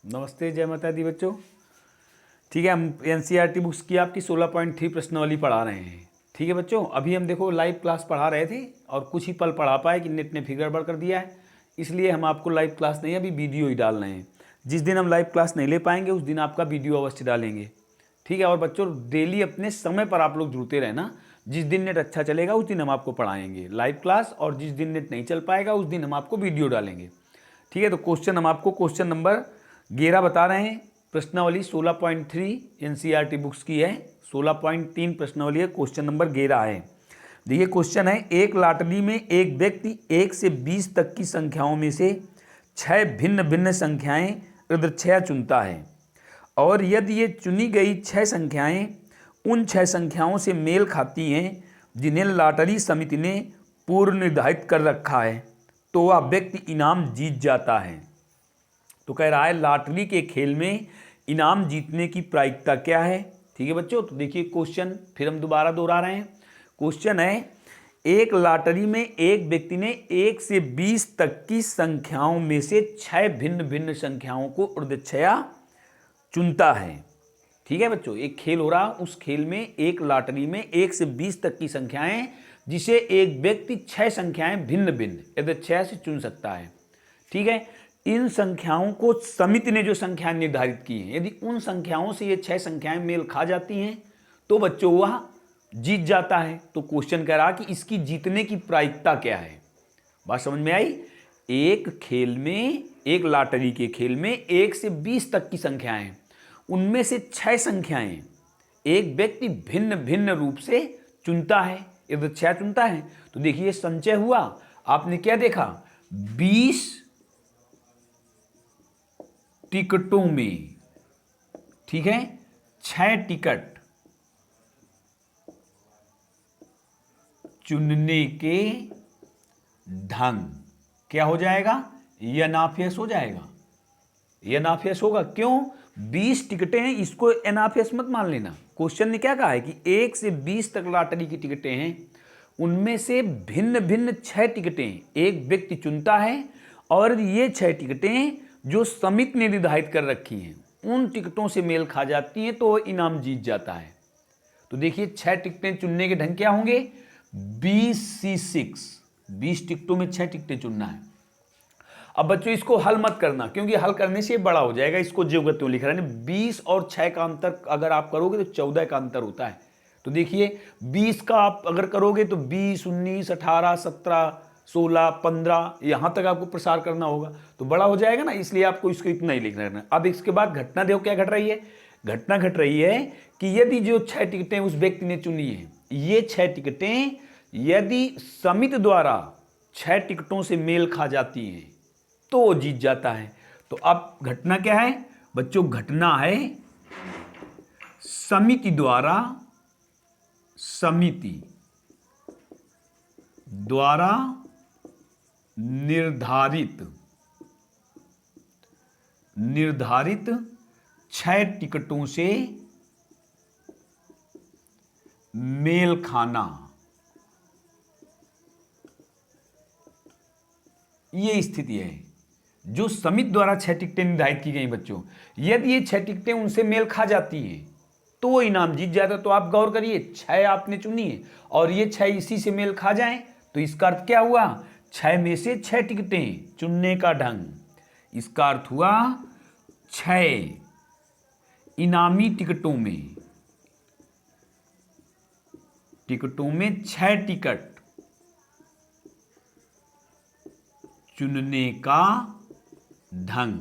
नमस्ते, जय माता दी बच्चों। ठीक है, हम एनसीईआरटी बुक्स की आपकी 16.3 प्रश्नावली पढ़ा रहे हैं। ठीक है बच्चों, अभी हम देखो लाइव क्लास पढ़ा रहे थे और कुछ ही पल पढ़ा पाए कि नेट ने फिर गड़बड़ कर दिया है, इसलिए हम आपको लाइव क्लास नहीं, अभी वीडियो ही डाल रहे हैं। जिस दिन हम लाइव क्लास नहीं ले पाएंगे उस दिन आपका वीडियो अवश्य डालेंगे। ठीक है, और बच्चों डेली अपने समय पर आप लोग जुड़ते रहना। जिस दिन नेट अच्छा चलेगा उस दिन हम आपको पढ़ाएंगे लाइव क्लास, और जिस दिन नेट नहीं चल पाएगा उस दिन हम आपको वीडियो डालेंगे। ठीक है, तो क्वेश्चन हम आपको क्वेश्चन नंबर 11 बता रहे हैं। प्रश्नावली 16.3 एनसीईआरटी बुक्स की है। 16.3 प्रश्नावली है, क्वेश्चन नंबर 11 है। देखिए क्वेश्चन है, एक लॉटरी में एक व्यक्ति 1 से 20 तक की संख्याओं में से 6 भिन्न भिन्न संख्याएं यदृच्छया चुनता है, और यदि ये चुनी गई 6 संख्याएं उन 6 संख्याओं से मेल खाती हैं जिन्हें लॉटरी समिति ने पूर्व निर्धारित कर रखा है, तो वह व्यक्ति इनाम जीत जाता है। तो कह रहा है लॉटरी के खेल में इनाम जीतने की प्रायिकता क्या है। ठीक है बच्चों, तो देखिए क्वेश्चन फिर हम दोबारा दोहरा रहे हैं। क्वेश्चन है, एक लॉटरी में एक व्यक्ति ने 1 से 20 तक की संख्याओं में से 6 भिन्न भिन्न संख्याओं को यदृच्छया चुनता है। ठीक है बच्चों, एक खेल हो रहा, उस खेल में एक लॉटरी में 1 से 20 तक की संख्याएं, जिसे एक व्यक्ति 6 संख्याएं भिन्न भिन्न यदृच्छया से चुन सकता है। ठीक है, इन संख्याओं को समिति ने जो संख्याएं निर्धारित की हैं, यदि उन संख्याओं से ये 6 संख्याएं मेल खा जाती हैं तो बच्चों वह जीत जाता है। तो क्वेश्चन कह रहा कि इसकी जीतने की प्रायिकता क्या है। बात समझ में आई। एक खेल में, एक लॉटरी के खेल में 1 से 20 तक की संख्याएं, उनमें से 6 संख्याएं एक व्यक्ति भिन्न भिन्न रूप से चुनता है, यदृच्छया चुनता है। तो देखिए संचय हुआ, आपने क्या देखा, 20 टिकटों में, ठीक है, 6 टिकट चुनने के ढंग क्या हो जाएगा, एनाफियस हो जाएगा। एनाफियस होगा, क्यों, 20 टिकटें हैं, इसको एनाफियस मत मान लेना। क्वेश्चन ने क्या कहा है कि 1 से 20 तक लॉटरी की टिकटें हैं, उनमें से भिन्न भिन्न 6 टिकटें एक व्यक्ति चुनता है, और ये 6 टिकटें जो समिति ने निर्धारित कर रखी हैं उन टिकटों से मेल खा जाती हैं, तो वो इनाम जीत जाता है। तो देखिए 6 टिकटें चुनने के ढंग क्या होंगे, 20C6, 20 टिकटों में 6 टिकटें चुनना है। अब बच्चों इसको हल मत करना, क्योंकि हल करने से बड़ा हो जाएगा, इसको ज्योगत्यों लिख रहा है। 20 और 6 का अंतर अगर आप करोगे तो 14 का अंतर होता है। तो देखिए 20 का आप अगर करोगे तो 20, 19, 18, 17, 16, 15 यहाँ तक आपको प्रसार करना होगा, तो बड़ा हो जाएगा ना, इसलिए आपको इसको इतना ही लिखना है। अब इसके बाद घटना देखो क्या घट रही है। घटना घट रही है कि यदि जो 6 टिकटें उस व्यक्ति ने चुनी है, ये 6 टिकटें यदि समिति द्वारा 6 टिकटों से मेल खा जाती हैं तो वो जीत जाता है। तो अब घटना क्या है बच्चों, घटना है समिति द्वारा निर्धारित 6 टिकटों से मेल खाना, ये स्थिति है। जो समिति द्वारा 6 टिकटें निर्धारित की गई बच्चों, यदि ये 6 टिकटें उनसे मेल खा जाती हैं तो वो इनाम जीत जाता है। तो आप गौर करिए, 6 आपने चुनी है और ये 6 इसी से मेल खा जाएं, तो इसका अर्थ क्या हुआ, 6 में से 6 टिकटें चुनने का ढंग, इसका अर्थ हुआ 6 इनामी टिकटों में 6 टिकट चुनने का ढंग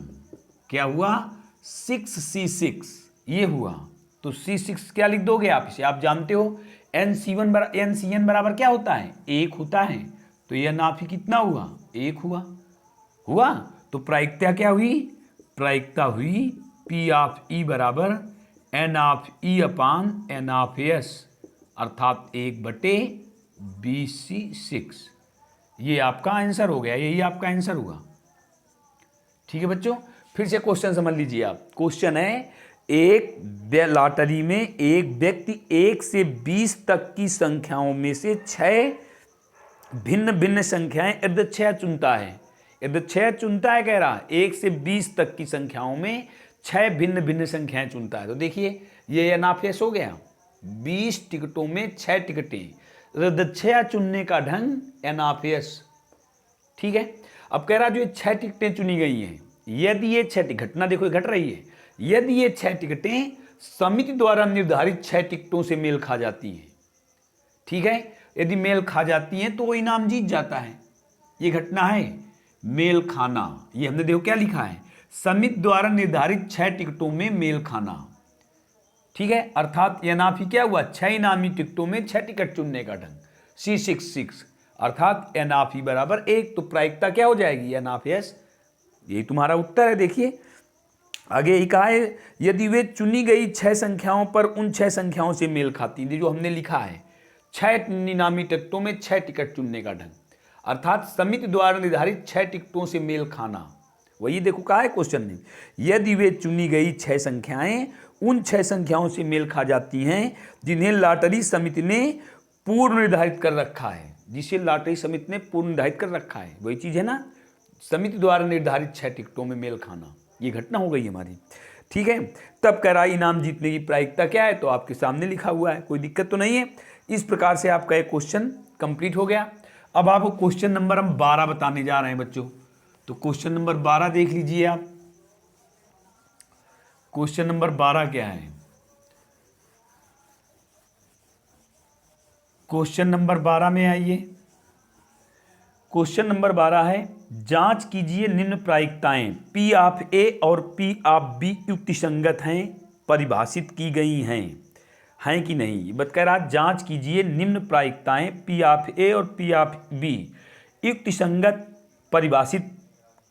क्या हुआ, 6C6 ये हुआ। तो C6 क्या लिख दोगे आप, इसे आप जानते हो, NCN बराबर क्या होता है, 1 होता है। तो यह नाफी कितना हुआ, 1 हुआ। तो प्रायिकता क्या हुई, प्रायिकता हुई P ऑफ E बराबर N of E upon N of S, अर्थात 1/20C6। ये आपका आंसर हो गया, यही आपका आंसर हुआ। ठीक है बच्चों, फिर से क्वेश्चन समझ लीजिए आप। क्वेश्चन है, एक लॉटरी में एक व्यक्ति 1 से 20 तक की संख्याओं में से 6 भिन्न भिन्न संख्याएं यदृच्छया चुनता है। यदि 6 चुनता है, कह रहा 1 से 20 तक की संख्याओं में 6 भिन्न भिन्न संख्याएं चुनता है। तो देखिए ये अनाफियस हो गया, 20 टिकटों में 6 टिकटें, रदच्छया चुनने का ढंग एनाफियस। ठीक है, अब कह रहा जो ये 6 टिकटें चुनी गई हैं, यदि ये 6 घटना देखो घट रही है, यदि ये 6 टिकटें समिति द्वारा निर्धारित 6 टिकटों से मेल खा जाती हैं, ठीक है, यदि मेल खा जाती हैं तो वो इनाम जीत जाता है। ये घटना है मेल खाना। ये हमने देखो क्या लिखा है, समिति द्वारा निर्धारित 6 टिकटों में मेल खाना। ठीक है, अर्थात एनाफी क्या हुआ, 6 इनामी टिकटों में 6 टिकट चुनने का ढंग, C66, अर्थात एनाफी बराबर 1। तो प्रायिकता क्या हो जाएगी, एनाफियस। यही तुम्हारा उत्तर है। देखिए आगे ही कहा है, यदि वे चुनी गई 6 संख्याओं पर उन 6 संख्याओं से मेल खाती थी, जो हमने लिखा है 6 इनामी टिकटों में 6 टिकट चुनने का ढंग, अर्थात समिति द्वारा निर्धारित 6 टिकटों से मेल खाना। वही देखो कहा है क्वेश्चन में, यदि वे चुनी गई 6 संख्याएं उन 6 संख्याओं से मेल खा जाती हैं जिन्हें लॉटरी समिति ने पूर्व निर्धारित कर रखा है। जिसे लॉटरी समिति ने पूर्व निर्धारित कर रखा है, वही चीज़ है ना, समिति द्वारा निर्धारित 6 टिकटों में मेल खाना। ये घटना हो गई हमारी। ठीक है, तब कह रहा इनाम जीतने की प्रायिकता क्या है, तो आपके सामने लिखा हुआ है, कोई दिक्कत तो नहीं है। इस प्रकार से आपका एक क्वेश्चन कंप्लीट हो गया। अब आपको क्वेश्चन नंबर हम 12 बताने जा रहे हैं बच्चों। तो क्वेश्चन नंबर 12 देख लीजिए आप। क्वेश्चन नंबर 12 क्या है, क्वेश्चन नंबर 12 में आइए। क्वेश्चन नंबर 12 है, जांच कीजिए निम्न प्रायिकताएं P ऑफ A और P ऑफ B युक्तिसंगत हैं, परिभाषित की गई हैं कि नहीं। बत कह रहा जांच कीजिए निम्न प्रायिकताएं P ऑफ A और P ऑफ B युक्तिसंगत परिभाषित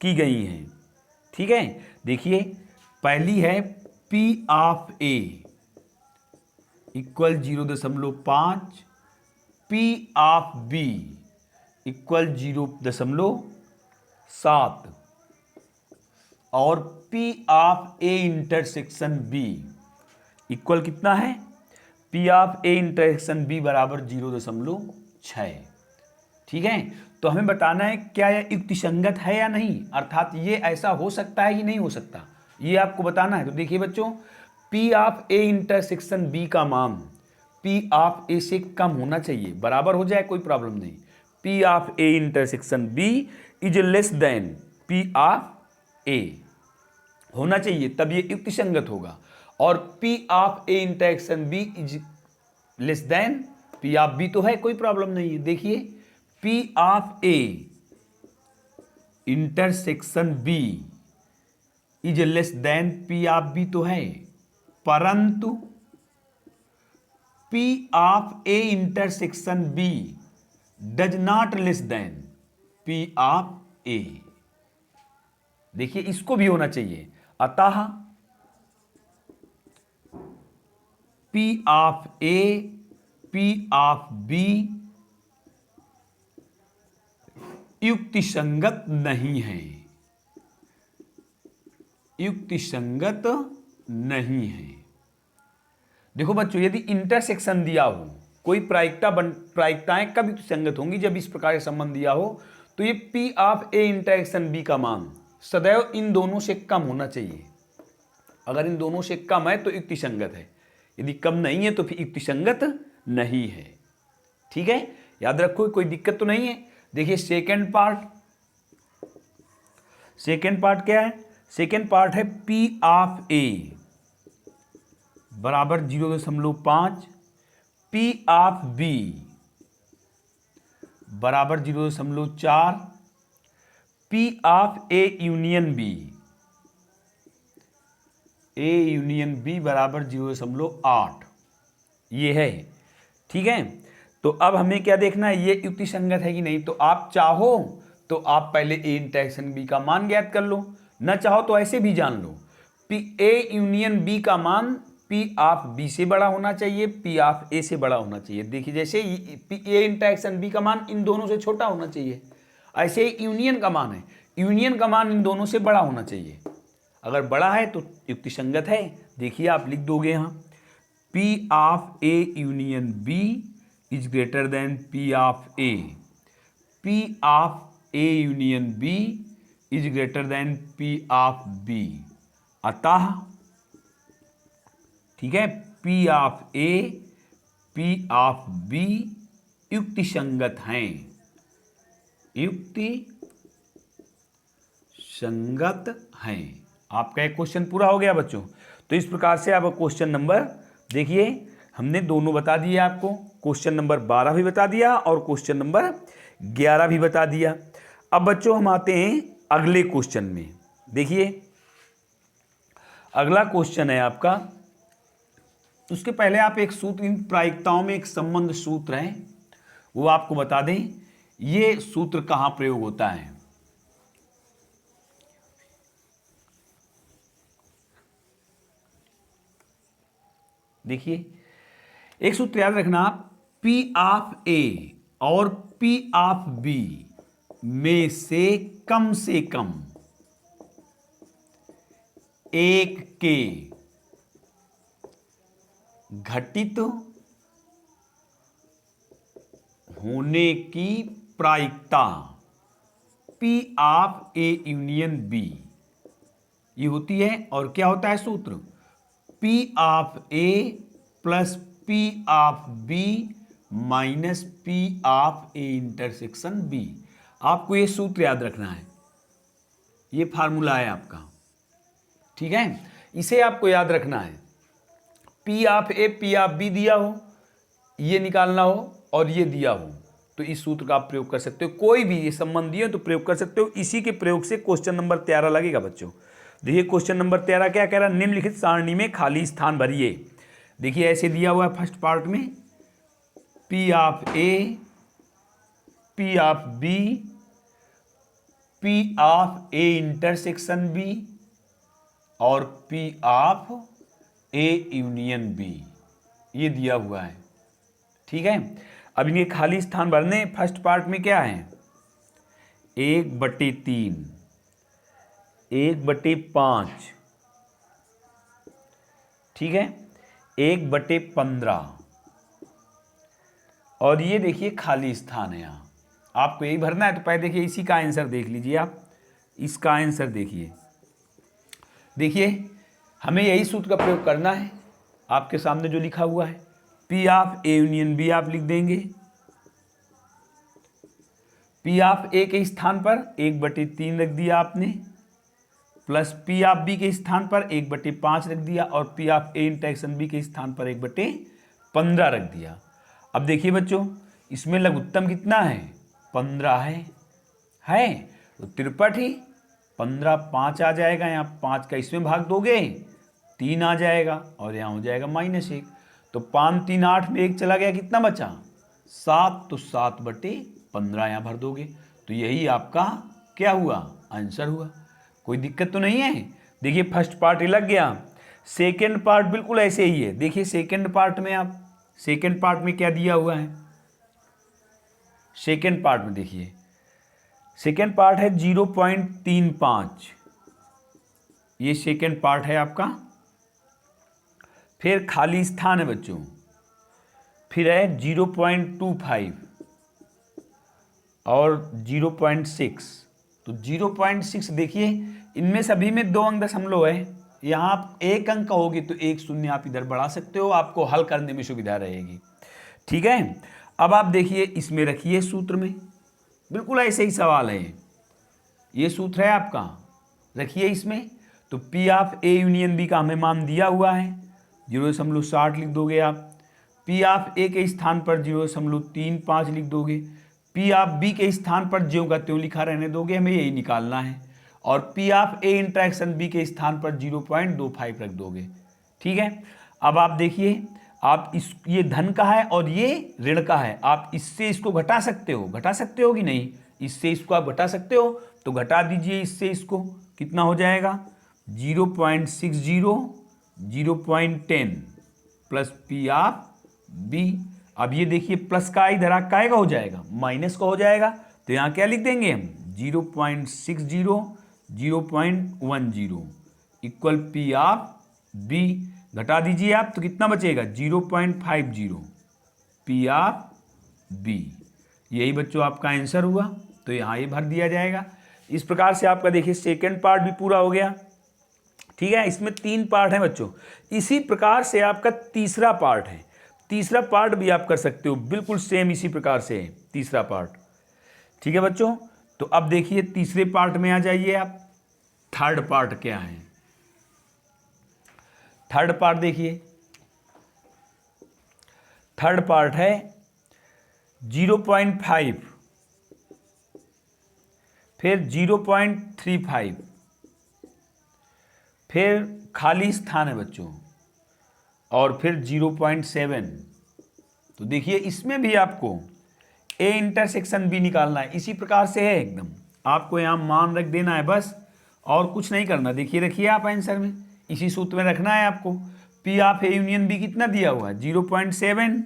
की गई हैं। ठीक है, देखिए पहली है P of A equal 0.5, P of B equal 0.7 और P of A intersection B equal कितना है, P of A intersection B बराबर 0.6। ठीक है, तो हमें बताना है क्या यह युक्तिसंगत है या नहीं, अर्थात ये ऐसा हो सकता है कि नहीं हो सकता, ये आपको बताना है। तो देखिए बच्चों, P of A intersection B का मान P ऑफ A से कम होना चाहिए, बराबर हो जाए कोई प्रॉब्लम नहीं। P of A intersection B is less than P of A होना चाहिए, तब ये युक्तिसंगत होगा। और P of A intersection B is less than P of B तो है, कोई प्रॉब्लम नहीं है। देखिए P of A intersection B is less than P of B तो है, परंतु P of A intersection B does not less than P of A। देखिए इसको भी होना चाहिए, अतः P of A P of B युक्तिसंगत नहीं है, युक्तिसंगत नहीं है। देखो बच्चों, यदि इंटरसेक्शन दिया हो, कोई प्रायिकताएं कब युक्तिसंगत होंगी, जब इस प्रकार का संबंध दिया हो, तो ये P of A intersection B का मान सदैव इन दोनों से कम होना चाहिए। अगर इन दोनों से कम है तो युक्तिसंगत है, यदि कम नहीं है तो फिर युक्तिसंगत नहीं है। ठीक है, याद रखो, कोई दिक्कत तो नहीं है। देखिए सेकेंड पार्ट क्या है, सेकेंड पार्ट है P ऑफ A बराबर 0.5, P ऑफ B बराबर 0.4, P of A union B बराबर 0.8 ये है। ठीक है, तो अब हमें क्या देखना है, ये युक्तिसंगत है कि नहीं। तो आप चाहो तो आप पहले A इंटरसेक्शन B का मान ज्ञात कर लो, न चाहो तो ऐसे भी जान लो P A यूनियन B का मान P ऑफ B से बड़ा होना चाहिए, P ऑफ A से बड़ा होना चाहिए। देखिए जैसे P A इंटरसेक्शन B का मान इन दोनों से छोटा होना चाहिए, ऐसे ही यूनियन का मान है, यूनियन का मान इन दोनों से बड़ा होना चाहिए। अगर बड़ा है तो युक्तिसंगत है। देखिए आप लिख दोगे यहाँ P of A union B is greater than P of A, P of A union B is greater than P of B, अतः, ठीक है, P of A P of B युक्ति संगत हैं, युक्ति संगत हैं। आपका एक क्वेश्चन पूरा हो गया बच्चों। तो इस प्रकार से आप क्वेश्चन नंबर देखिए, हमने दोनों बता दिए आपको, क्वेश्चन नंबर 12 भी बता दिया और क्वेश्चन नंबर 11 भी बता दिया। अब बच्चों हम आते हैं अगले क्वेश्चन में। देखिए अगला क्वेश्चन है आपका, उसके पहले आप एक सूत्र, इन प्रायिकताओं में एक संबंध सूत्र है वो आपको बता दें, ये सूत्र कहां प्रयोग होता है। देखिए एक सूत्र याद रखना, P ऑफ ए और P ऑफ बी में से कम एक के घटित होने की प्रायिकता P of A union B ये होती है। और क्या होता है सूत्र, P of A plus P of B minus P of A intersection B. आपको ये सूत्र याद रखना है, ये फार्मूला है आपका, ठीक है, इसे आपको याद रखना है। P of A P of B दिया हो, ये निकालना हो और ये दिया हो, तो इस सूत्र का आप प्रयोग कर सकते हो। कोई भी ये संबंध दिए तो प्रयोग कर सकते हो। इसी के प्रयोग से क्वेश्चन नंबर 13 लगेगा बच्चों। देखिए क्वेश्चन नंबर 13 क्या कह रहा है, निम्नलिखित सारणी में खाली स्थान भरिए। देखिए ऐसे दिया हुआ है फर्स्ट पार्ट में, P of A P of B P of A intersection B और P of A union B, ये दिया हुआ है, ठीक है। अब इनके खाली स्थान भरने, फर्स्ट पार्ट में क्या है, 1/3 1/5, ठीक है, 1/15 और ये देखिए खाली स्थान है यहाँ, आपको यही भरना है। तो पहले देखिए इसी का आंसर देख लीजिए आप, इसका आंसर देखिए। देखिए हमें यही सूत्र का प्रयोग करना है, आपके सामने जो लिखा हुआ है, P of A union B आप लिख देंगे, P ऑफ ए के स्थान पर 1/3 रख दिया आपने, प्लस P ऑफ बी के स्थान पर 1/5 रख दिया और P of A intersection B के स्थान पर 1/15 रख दिया। अब देखिए बच्चों इसमें लघुत्तम कितना है, 15 है तो त्रिपट ही 15 5 आ जाएगा, यहाँ 5 का इसमें भाग दोगे 3 आ जाएगा और यहाँ हो जाएगा -1, तो 5 3 8 में 1 चला गया, कितना बचा 7, तो 7/15 यहाँ भर दोगे, तो यही आपका क्या हुआ, आंसर हुआ। कोई दिक्कत तो नहीं है। देखिए फर्स्ट पार्ट लग गया, सेकेंड पार्ट बिल्कुल ऐसे ही है। देखिए सेकेंड पार्ट में आप, सेकेंड पार्ट में क्या दिया हुआ है, सेकेंड पार्ट में देखिए, सेकेंड पार्ट है 0.35, ये सेकेंड पार्ट है आपका। फिर खाली स्थान है बच्चों, फिर है 0.25 और 0.6, तो 0.6 देखिए इनमें सभी में 2 अंक दशमलव है, यहाँ आप 1 अंक कहोगे तो 1 शून्य आप इधर बढ़ा सकते हो, आपको हल करने में सुविधा रहेगी, ठीक है। अब आप देखिए इसमें रखिए सूत्र में, बिल्कुल ऐसे ही सवाल है, ये सूत्र है आपका, रखिए इसमें। तो P of A union B का हमें मान दिया हुआ है, 0.60 लिख दोगे आप, P ऑफ ए के स्थान पर 0.35 लिख दोगे, P ऑफ बी के स्थान पर ज्यों का त्यों लिखा रहने दोगे, हमें यही निकालना है, और P of A intersection B के स्थान पर 0.25 रख दोगे, ठीक है। अब आप देखिए, आप इस, ये धन का है और ये ऋण का है, आप इससे इसको घटा सकते हो, घटा सकते हो कि नहीं, इससे इसको आप घटा सकते हो, तो घटा दीजिए इससे इसको, कितना हो जाएगा 0.60 0.10 प्लस P ऑफ बी। अब ये देखिए प्लस का इधर आएगा हो जाएगा, माइनस का हो जाएगा, तो यहाँ क्या लिख देंगे हम 0.60 0.10 इक्वल P ऑफ बी। घटा दीजिए आप तो कितना बचेगा 0.50 P ऑफ बी। यही बच्चों आपका आंसर हुआ, तो यहाँ ये भर दिया जाएगा। इस प्रकार से आपका देखिए सेकेंड पार्ट भी पूरा हो गया। ठीक है, इसमें 3 पार्ट हैं बच्चों। इसी प्रकार से आपका तीसरा पार्ट है, तीसरा पार्ट भी आप कर सकते हो, बिल्कुल सेम इसी प्रकार से है तीसरा पार्ट। ठीक है बच्चों, तो अब देखिए तीसरे पार्ट में आ जाइए आप। थर्ड पार्ट क्या है? थर्ड पार्ट देखिए, थर्ड पार्ट है 0.5, फिर 0.35, फिर खाली स्थान है बच्चों, और फिर 0.7। तो देखिए इसमें भी आपको ए इंटरसेक्शन बी निकालना है, इसी प्रकार से है एकदम। आपको यहाँ मान रख देना है बस, और कुछ नहीं करना। देखिए रखिए आप आंसर में, इसी सूत्र में रखना है आपको। P of A union B कितना दिया हुआ है? 0.7।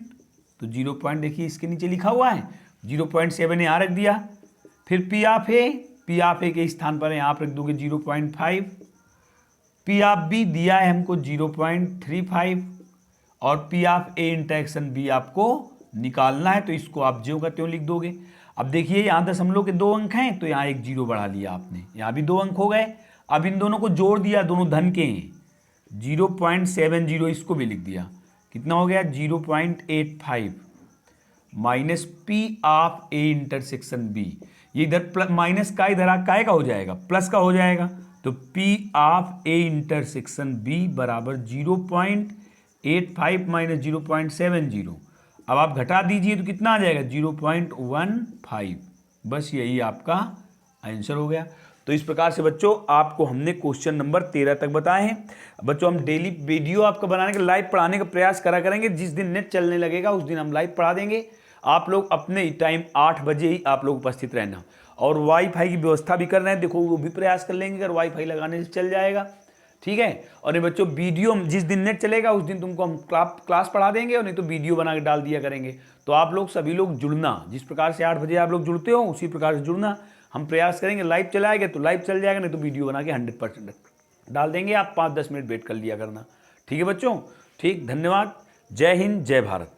तो 0 पॉइंट देखिए इसके नीचे लिखा हुआ है, 0.7 यहाँ रख दिया। फिर पी ऑफ ए के स्थान पर यहाँ आप रख दोगे 0.5। पी ऑफ बी दिया है हमको 0.35, और P of A intersection B आपको निकालना है, तो इसको आप ज्यों का त्यों लिख दोगे। अब देखिए यहाँ दशमलव के 2 अंक हैं, तो यहाँ एक 0 बढ़ा लिया आपने, यहाँ भी 2 अंक हो गए। अब इन दोनों को जोड़ दिया, दोनों धन के हैं, 0.70 इसको भी लिख दिया। कितना हो गया? 0.85 minus P of A intersection B. ये इधर माइनस का इधर काय का हो जाएगा? प्लस का हो जाएगा। तो P of A intersection B बराबर 0.85 माइनस 0.70। अब आप घटा दीजिए तो कितना आ जाएगा? 0.15। बस यही आपका आंसर हो गया। तो इस प्रकार से बच्चों आपको हमने क्वेश्चन नंबर 13 तक बताए हैं। बच्चों हम डेली वीडियो आपका बनाने का, लाइव पढ़ाने का प्रयास करा करेंगे। जिस दिन नेट चलने लगेगा उस दिन हम लाइव पढ़ा देंगे। आप लोग अपने टाइम 8 बजे ही आप लोग उपस्थित रहना, और वाईफाई की व्यवस्था भी कर रहे हैं, देखो वो भी प्रयास कर लेंगे, अगर वाईफाई लगाने से चल जाएगा। ठीक है, और ये बच्चों वीडियो जिस दिन नेट चलेगा उस दिन तुमको हम क्लास पढ़ा देंगे, और नहीं तो वीडियो बना के डाल दिया करेंगे। तो आप लोग सभी लोग जुड़ना, जिस प्रकार से 8 बजे आप लोग जुड़ते हो उसी प्रकार से जुड़ना। हम प्रयास करेंगे, लाइव चलाएंगे तो लाइव चल जाएगा, नहीं तो वीडियो बना के 100% डाल देंगे। आप 5-10 मिनट वेट कर लिया करना। ठीक है बच्चों, ठीक, धन्यवाद। जय हिंद, जय भारत।